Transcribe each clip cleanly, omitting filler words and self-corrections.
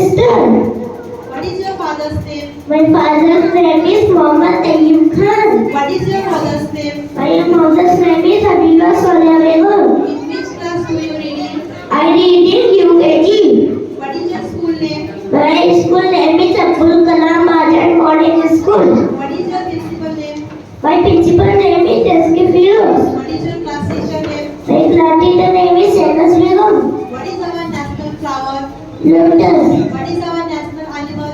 sister. What is your father's name? My father's name is Mohammed Tayyib Khan. What is your mother's name? My mother's name is Habiba Sonia Begum. In which class do you read in? I read in UKG. What is your school name? My school name is Abdul Kalam Azad Modern School. What is your principal name? My principal name is S.K. Firoz. What is your class teacher name? My class teacher name is Shanas Begum. What is our national flower? Lotus. What is our national animal?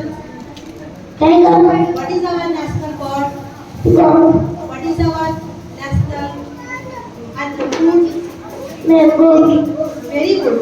Tiger. What is our national bird? Dog. What is our national and food? Mango. Very good.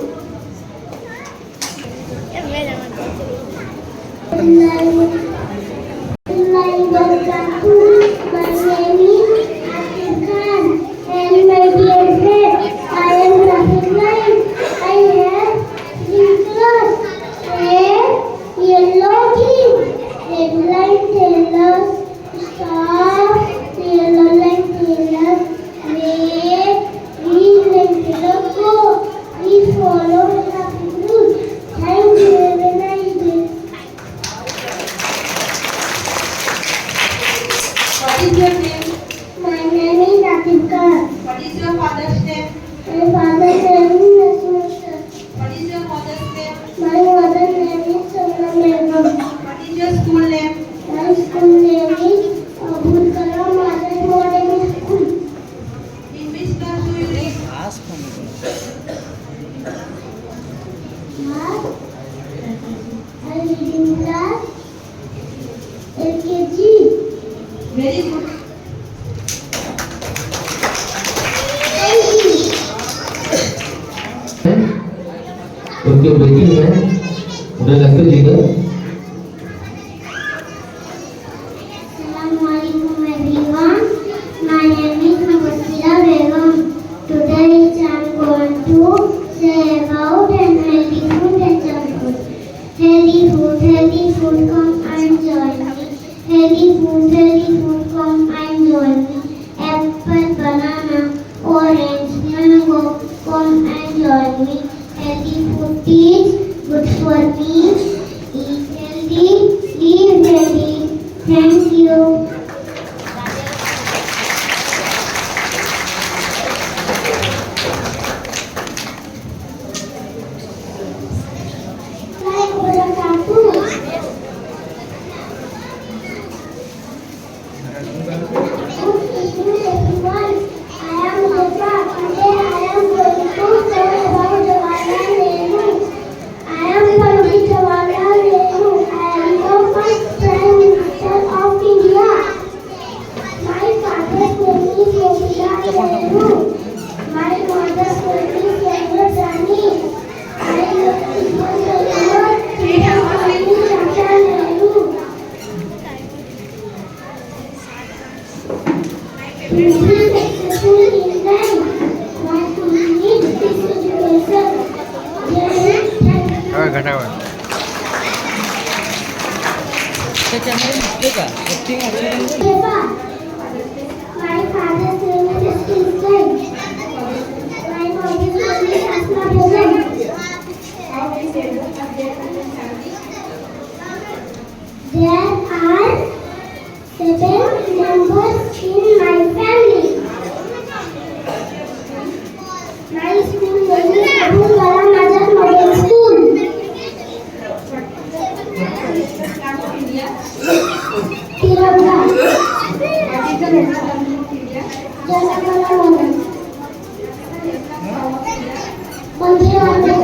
What is your name? My name is Atika. What is your father's name? My father's name is Nasrullah. What is your mother's name? My mother's name is Sona Begum. What is your school name? My school name is Abdul Kalam Azad Modern School. In which class do you read? I read in class LKG. Very good. उनके बेटी है उन्हें लगता जीगा Assalamualaikum everyone. My name is Mubassira Begum. Today I am going to say about healthy food and junk food. Healthy food, come and join me. Healthy food, come and join me. Apple, banana, orange, mango, come and join me. Healthy food is good for me. Eat healthy, live healthy. Thank you. My father's name is Kingston. My mother's name is Asma Begum. There are 7 members in my family. My school name is Abdul Kalam Azad Modern School. Tiranga. Janagana. Vande Mataram.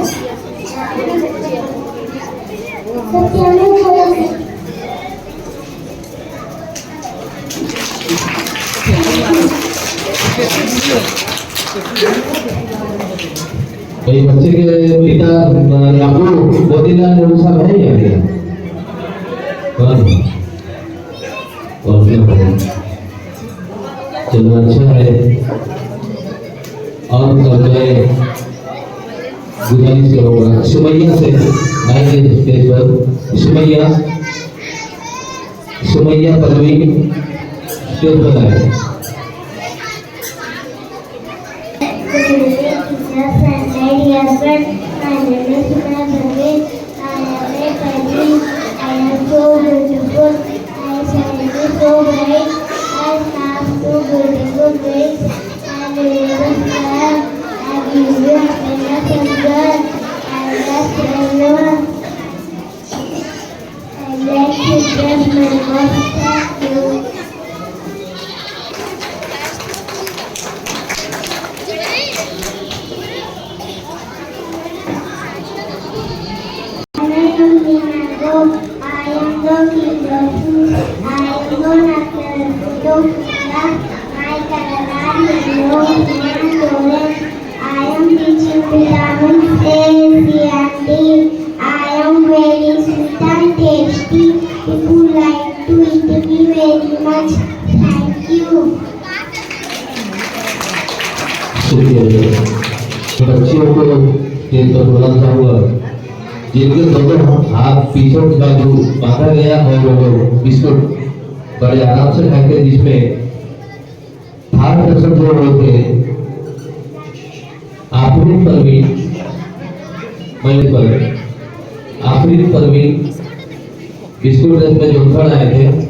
Satyam Khalase. भाई बच्चे के पिता आपको मोतीलाल नेहरू साहब है या क्या कौन कौन चलो अच्छा है और कल जो है गुजारिश करूँगा सुमैया से आएंगे स्टेज पर सुमैया पदवी स्टेज पर आए Yes, and my husband, my name is Sumaya Bhagwat. I am a बच्चियों को स्टेज पर बुलाना चाहूंगा, जिनके दोनों हाथ पीछे की बाजू बांधा गया और वो बिस्कुट बड़े आराम से खाते, जिसमें थार्ड पर्सन जो होते आफरीन परवीन, महिला पर आफरीन परवीन बिस्कुट ड्रेस में जो खड़ा आए थे